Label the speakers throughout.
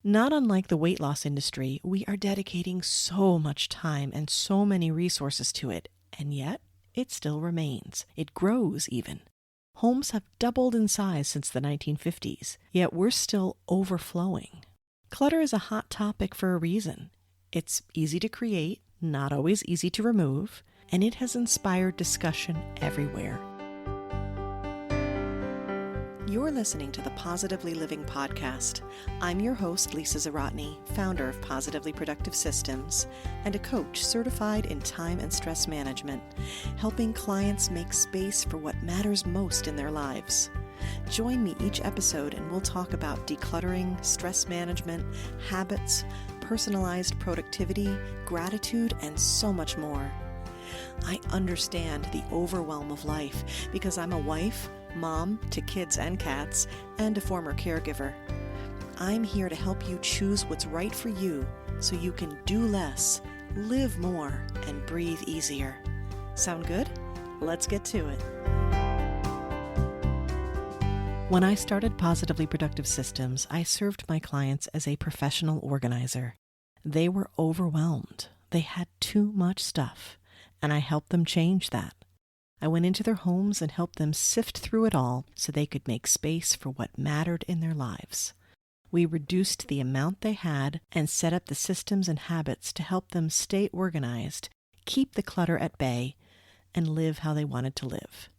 Speaker 1: Not unlike the weight loss industry, we are dedicating so much time and so many resources to it, and yet it still remains. It grows even. Homes have doubled in size since the 1950s, yet we're still overflowing. Clutter is a hot topic for a reason. It's easy to create, not always easy to remove, and it has inspired discussion everywhere. You're listening to the Positively Living podcast. I'm your host, Lisa Zawrotny, founder of Positively Productive Systems and a coach certified in time and stress management, helping clients make space for what matters most in their lives. Join me each episode and we'll talk about decluttering, stress management, habits, personalized productivity, gratitude, and so much more. I understand the overwhelm of life because I'm a wife, mom to kids and cats, and a former caregiver. I'm here to help you choose what's right for you so you can do less, live more, and breathe easier. Sound good? Let's get to it. When I started Positively Productive Systems, I served my clients as a professional organizer. They were overwhelmed. They had too much stuff, and I helped them change that. I went into their homes and helped them sift through it all so they could make space for what mattered in their lives. We reduced the amount they had and set up the systems and habits to help them stay organized, keep the clutter at bay, and live how they wanted to live.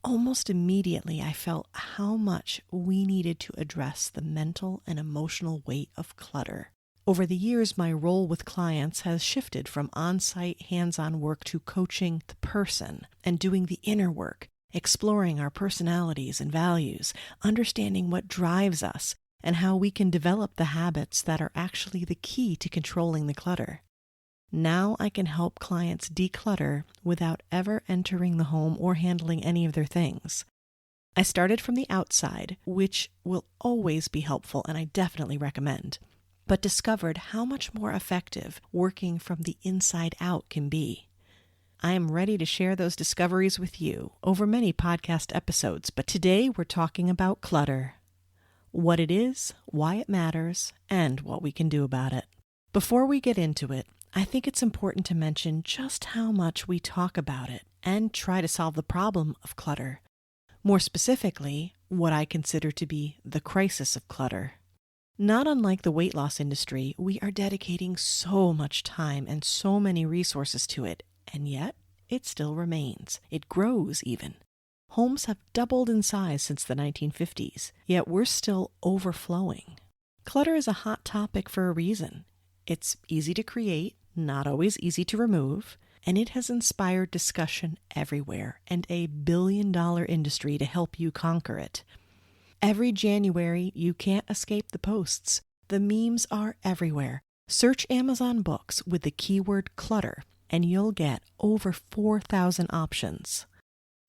Speaker 1: Almost immediately, I felt how much we needed to address the mental and emotional weight of clutter. Over the years, my role with clients has shifted from on-site, hands-on work to coaching the person and doing the inner work, exploring our personalities and values, understanding what drives us, and how we can develop the habits that are actually the key to controlling the clutter. Now I can help clients declutter without ever entering the home or handling any of their things. I started from the outside, which will always be helpful and I definitely recommend, but discovered how much more effective working from the inside out can be. I am ready to share those discoveries with you over many podcast episodes, but today we're talking about clutter, what it is, why it matters, and what we can do about it. Before we get into it, I think it's important to mention just how much we talk about it and try to solve the problem of clutter. More specifically, what I consider to be the crisis of clutter. Not unlike the weight loss industry, we are dedicating so much time and so many resources to it, and yet it still remains. It grows even. Homes have doubled in size since the 1950s, yet we're still overflowing. Clutter is a hot topic for a reason. It's easy to create, not always easy to remove, and it has inspired discussion everywhere and a billion-dollar industry to help you conquer it. Every January, you can't escape the posts. The memes are everywhere. Search Amazon Books with the keyword clutter, and you'll get over 4,000 options.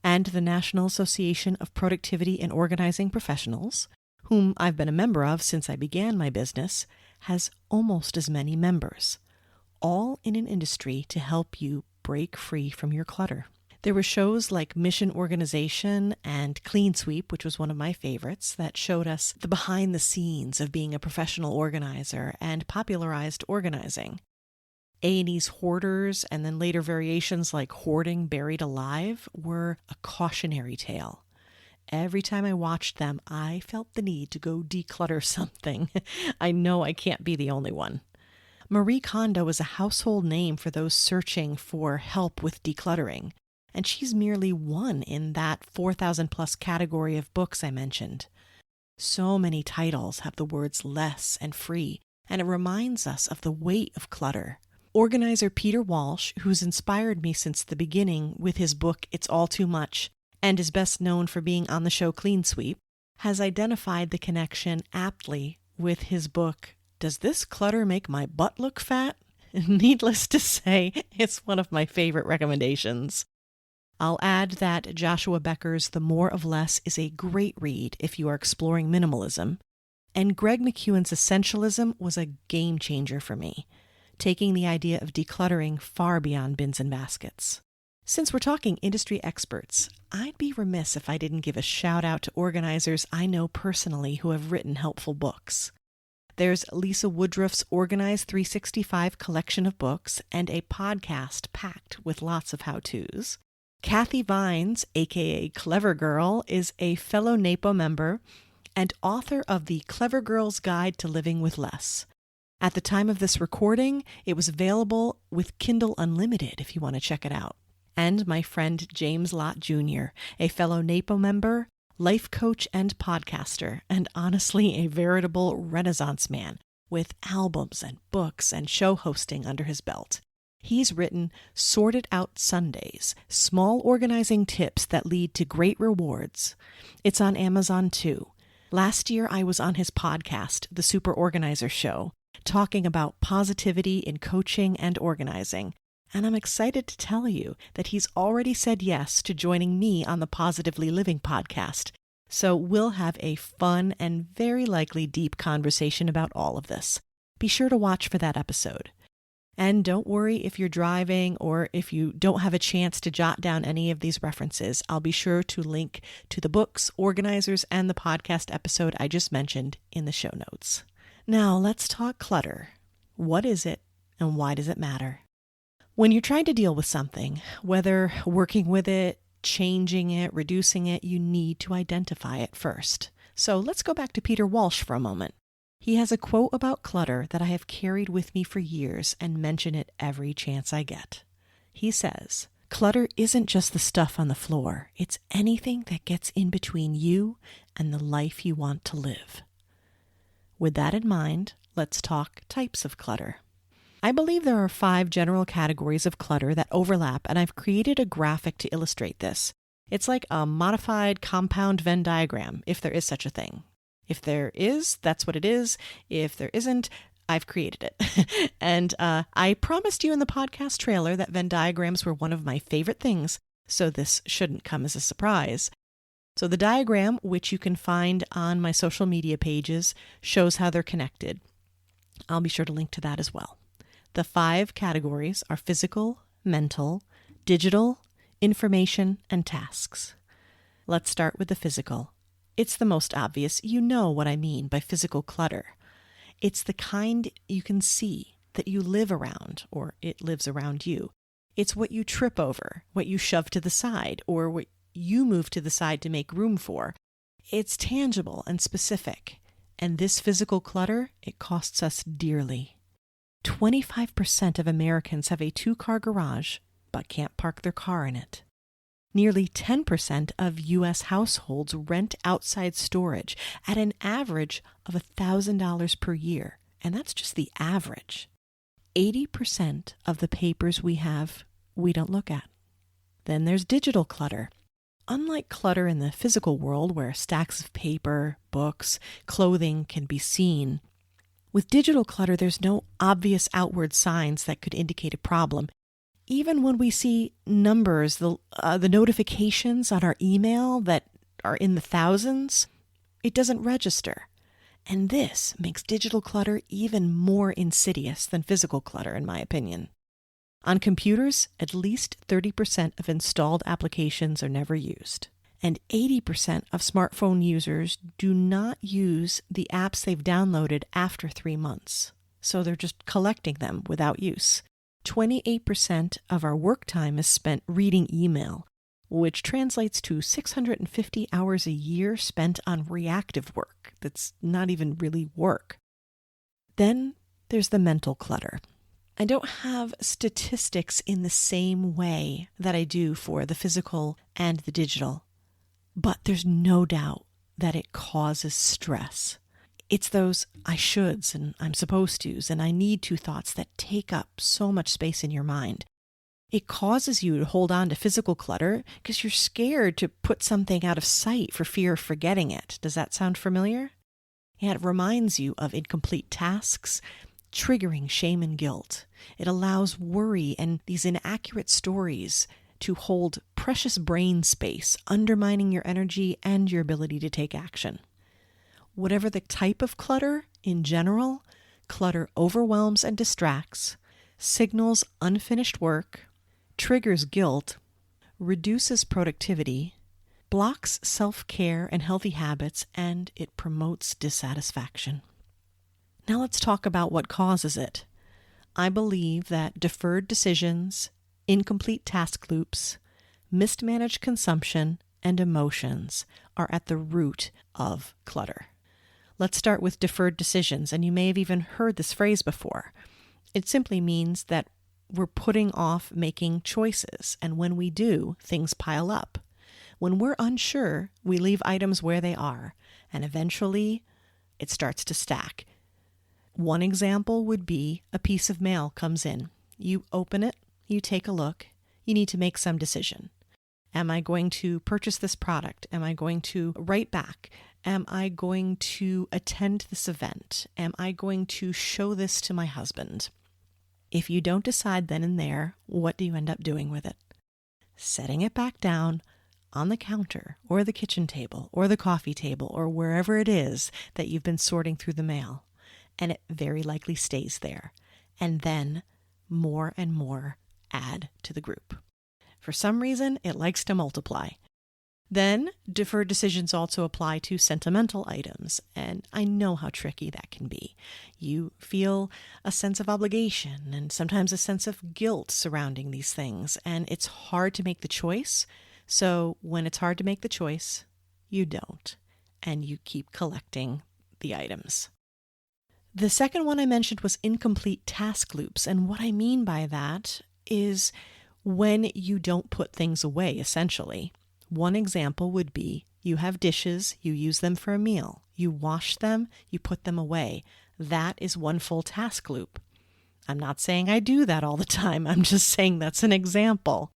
Speaker 1: And the National Association of Productivity and Organizing Professionals, whom I've been a member of since I began my business, has almost as many members, all in an industry to help you break free from your clutter. There were shows like Mission Organization and Clean Sweep, which was one of my favorites, that showed us the behind the scenes of being a professional organizer and popularized organizing. A&E's Hoarders and then later variations like Hoarding Buried Alive were a cautionary tale. Every time I watched them, I felt the need to go declutter something. I know I can't be the only one. Marie Kondo is a household name for those searching for help with decluttering. And she's merely one in that 4,000 plus category of books I mentioned. So many titles have the words less and free, and it reminds us of the weight of clutter. Organizer Peter Walsh, who's inspired me since the beginning with his book It's All Too Much, and is best known for being on the show Clean Sweep, has identified the connection aptly with his book, Does This Clutter Make My Butt Look Fat? Needless to say, it's one of my favorite recommendations. I'll add that Joshua Becker's The More of Less is a great read if you are exploring minimalism, and Greg McKeown's Essentialism was a game changer for me, taking the idea of decluttering far beyond bins and baskets. Since we're talking industry experts, I'd be remiss if I didn't give a shout out to organizers I know personally who have written helpful books. There's Lisa Woodruff's Organize 365 collection of books and a podcast packed with lots of how-tos. Kathy Vines, aka Clever Girl, is a fellow NAPO member and author of the Clever Girl's Guide to Living with Less. At the time of this recording, it was available with Kindle Unlimited if you want to check it out. And my friend James Lott Jr., a fellow NAPO member, life coach and podcaster, and honestly a veritable Renaissance man with albums and books and show hosting under his belt. He's written Sorted Out Sundays, small organizing tips that lead to great rewards. It's on Amazon too. Last year I was on his podcast, The Super Organizer Show, talking about positivity in coaching and organizing. And I'm excited to tell you that he's already said yes to joining me on the Positively Living podcast. So we'll have a fun and very likely deep conversation about all of this. Be sure to watch for that episode. And don't worry if you're driving or if you don't have a chance to jot down any of these references. I'll be sure to link to the books, organizers, and the podcast episode I just mentioned in the show notes. Now let's talk clutter. What is it and why does it matter? When you're trying to deal with something, whether working with it, changing it, reducing it, you need to identify it first. So let's go back to Peter Walsh for a moment. He has a quote about clutter that I have carried with me for years and mention it every chance I get. He says, "Clutter isn't just the stuff on the floor. It's anything that gets in between you and the life you want to live." With that in mind, let's talk types of clutter. I believe there are 5 general categories of clutter that overlap, and I've created a graphic to illustrate this. It's like a modified compound Venn diagram, if there is such a thing. If there is, that's what it is. If there isn't, I've created it. And I promised you in the podcast trailer that Venn diagrams were one of my favorite things, so this shouldn't come as a surprise. So the diagram, which you can find on my social media pages, shows how they're connected. I'll be sure to link to that as well. The 5 categories are physical, mental, digital, information, and tasks. Let's start with the physical. It's the most obvious. You know what I mean by physical clutter. It's the kind you can see, that you live around, or it lives around you. It's what you trip over, what you shove to the side, or what you move to the side to make room for. It's tangible and specific. And this physical clutter, it costs us dearly. 25% of Americans have a 2-car garage, but can't park their car in it. Nearly 10% of U.S. households rent outside storage at an average of $1,000 per year, and that's just the average. 80% of the papers we have, we don't look at. Then there's digital clutter. Unlike clutter in the physical world where stacks of paper, books, clothing can be seen, with digital clutter there's no obvious outward signs that could indicate a problem. Even when we see numbers, the notifications on our email that are in the thousands, it doesn't register. And this makes digital clutter even more insidious than physical clutter, in my opinion. On computers, at least 30% of installed applications are never used. And 80% of smartphone users do not use the apps they've downloaded after 3 months. So they're just collecting them without use. 28% of our work time is spent reading email, which translates to 650 hours a year spent on reactive work that's not even really work. Then there's the mental clutter. I don't have statistics in the same way that I do for the physical and the digital, but there's no doubt that it causes stress. It's those I shoulds and I'm supposed to's and I need to thoughts that take up so much space in your mind. It causes you to hold on to physical clutter because you're scared to put something out of sight for fear of forgetting it. Does that sound familiar? Yeah, it reminds you of incomplete tasks, triggering shame and guilt. It allows worry and these inaccurate stories to hold precious brain space, undermining your energy and your ability to take action. Whatever the type of clutter, in general, clutter overwhelms and distracts, signals unfinished work, triggers guilt, reduces productivity, blocks self-care and healthy habits, and it promotes dissatisfaction. Now let's talk about what causes it. I believe that deferred decisions, incomplete task loops, mismanaged consumption, and emotions are at the root of clutter. Let's start with deferred decisions, and you may have even heard this phrase before. It simply means that we're putting off making choices, and when we do, things pile up. When we're unsure, we leave items where they are, and eventually it starts to stack. One example would be a piece of mail comes in. You open it, you take a look, you need to make some decision. Am I going to purchase this product? Am I going to write back? Am I going to attend this event? Am I going to show this to my husband? If you don't decide then and there, what do you end up doing with it? Setting it back down on the counter or the kitchen table or the coffee table or wherever it is that you've been sorting through the mail. And it very likely stays there. And then more and more add to the group. For some reason, it likes to multiply. Then deferred decisions also apply to sentimental items, and I know how tricky that can be. You feel a sense of obligation and sometimes a sense of guilt surrounding these things, and it's hard to make the choice. So when it's hard to make the choice, you don't, and you keep collecting the items. The second one I mentioned was incomplete task loops, and what I mean by that is when you don't put things away, essentially. One example would be you have dishes, you use them for a meal, you wash them, you put them away. That is one full task loop. I'm not saying I do that all the time. I'm just saying that's an example.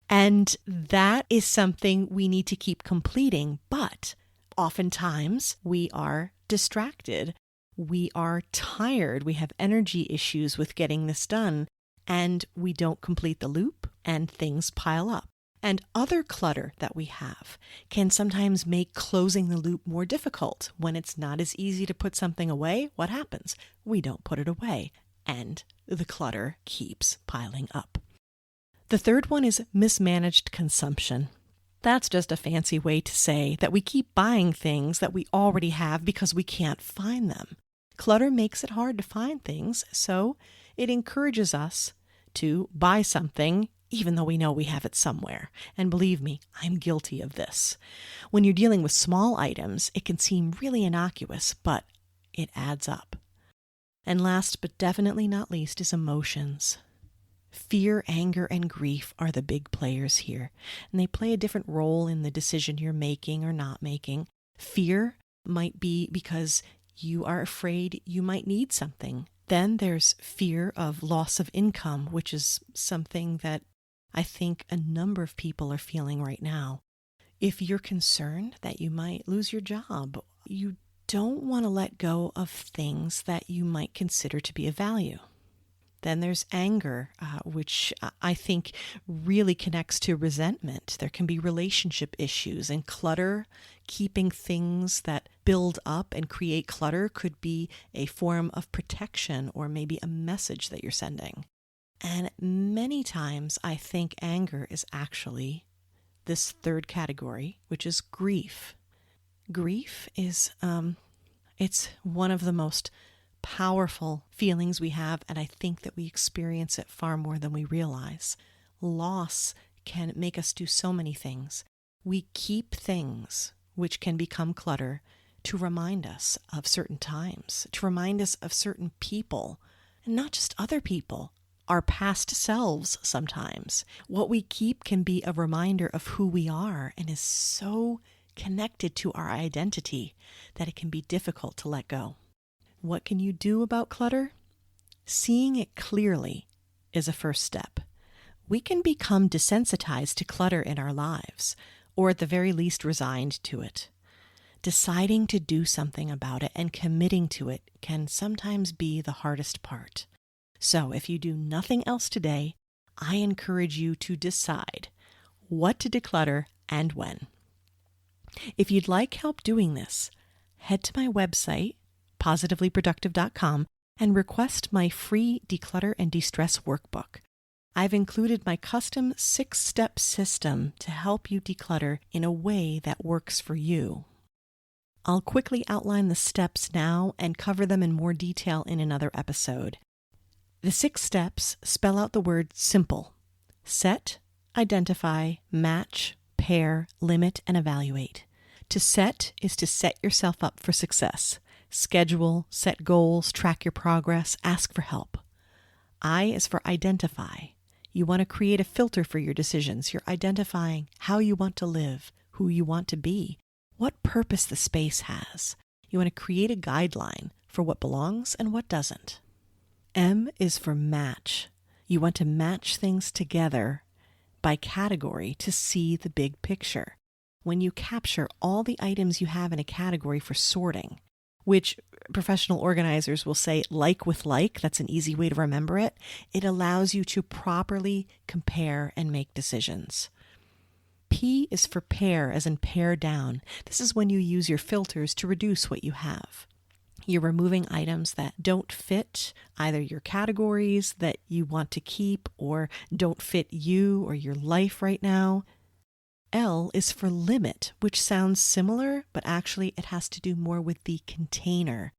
Speaker 1: And that is something we need to keep completing, but oftentimes we are distracted. We are tired. We have energy issues with getting this done, and we don't complete the loop, and things pile up. And other clutter that we have can sometimes make closing the loop more difficult. When it's not as easy to put something away, what happens? We don't put it away, and the clutter keeps piling up. The third one is mismanaged consumption. That's just a fancy way to say that we keep buying things that we already have because we can't find them. Clutter makes it hard to find things, so it encourages us to buy something even though we know we have it somewhere. And believe me, I'm guilty of this. When you're dealing with small items, it can seem really innocuous, but it adds up. And last but definitely not least is emotions. Fear, anger, and grief are the big players here, and they play a different role in the decision you're making or not making. Fear might be because you are afraid you might need something. Then there's fear of loss of income, which is something that I think a number of people are feeling right now. If you're concerned that you might lose your job, you don't want to let go of things that you might consider to be of value. Then there's anger, which I think really connects to resentment. There can be relationship issues, and clutter, keeping things that build up and create clutter, could be a form of protection or maybe a message that you're sending. And many times I think anger is actually this third category, which is grief. Grief is, it's one of the most powerful feelings we have, and I think that we experience it far more than we realize. Loss can make us do so many things. We keep things which can become clutter to remind us of certain times, to remind us of certain people, and not just other people, our past selves sometimes. What we keep can be a reminder of who we are and is so connected to our identity that it can be difficult to let go. What can you do about clutter? Seeing it clearly is a first step. We can become desensitized to clutter in our lives, or at the very least resigned to it. Deciding to do something about it and committing to it can sometimes be the hardest part. So if you do nothing else today, I encourage you to decide what to declutter and when. If you'd like help doing this, head to my website, positivelyproductive.com, and request my free Declutter and De-Stress workbook. I've included my custom 6-step system to help you declutter in a way that works for you. I'll quickly outline the steps now and cover them in more detail in another episode. The 6 steps spell out the word simple. Set, identify, match, pair, limit, and evaluate. To set is to set yourself up for success. Schedule, set goals, track your progress, ask for help. I is for identify. You want to create a filter for your decisions. You're identifying how you want to live, who you want to be, what purpose the space has. You want to create a guideline for what belongs and what doesn't. M is for match. You want to match things together by category to see the big picture. When you capture all the items you have in a category for sorting, which professional organizers will say like with like, that's an easy way to remember it, it allows you to properly compare and make decisions. P is for pare, as in pare down. This is when you use your filters to reduce what you have. You're removing items that don't fit either your categories that you want to keep or don't fit you or your life right now. L is for limit, which sounds similar, but actually it has to do more with the container.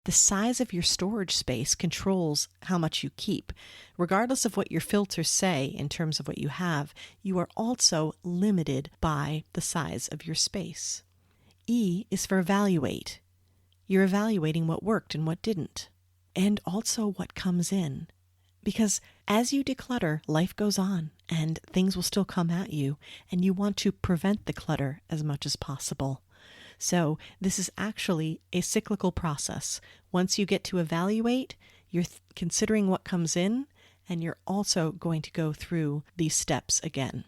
Speaker 1: The size of your storage space controls how much you keep. Regardless of what your filters say in terms of what you have, you are also limited by the size of your space. E is for evaluate. You're evaluating what worked and what didn't, and also what comes in. Because as you declutter, life goes on and things will still come at you, and you want to prevent the clutter as much as possible. So this is actually a cyclical process. Once you get to evaluate, you're considering what comes in, and you're also going to go through these steps again.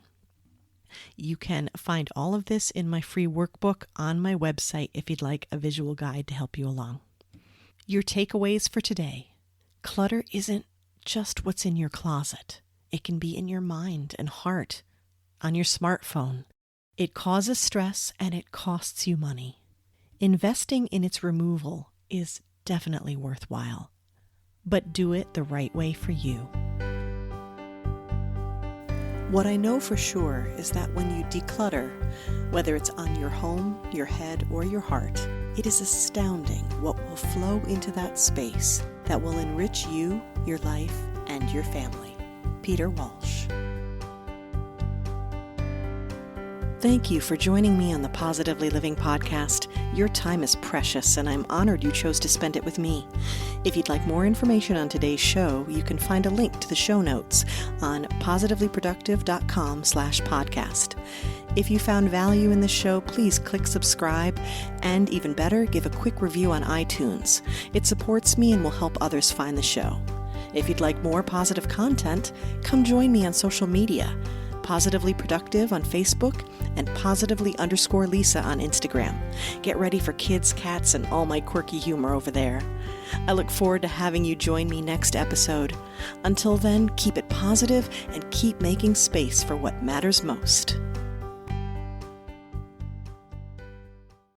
Speaker 1: You can find all of this in my free workbook on my website if you'd like a visual guide to help you along. Your takeaways for today. Clutter isn't just what's in your closet. It can be in your mind and heart, on your smartphone. It causes stress and it costs you money. Investing in its removal is definitely worthwhile, but do it the right way for you. What I know for sure is that when you declutter, whether it's on your home, your head, or your heart, it is astounding what will flow into that space that will enrich you, your life, and your family. Peter Walsh. Thank you for joining me on the Positively Living podcast. Your time is precious, and I'm honored you chose to spend it with me. If you'd like more information on today's show, you can find a link to the show notes on positivelyproductive.com/podcast. If you found value in the show, please click subscribe, and even better, give a quick review on iTunes. It supports me and will help others find the show. If you'd like more positive content, come join me on social media. Positively Productive on Facebook and positively_Lisa on Instagram. Get ready for kids, cats, and all my quirky humor over there. I look forward to having you join me next episode. Until then, keep it positive and keep making space for what matters most.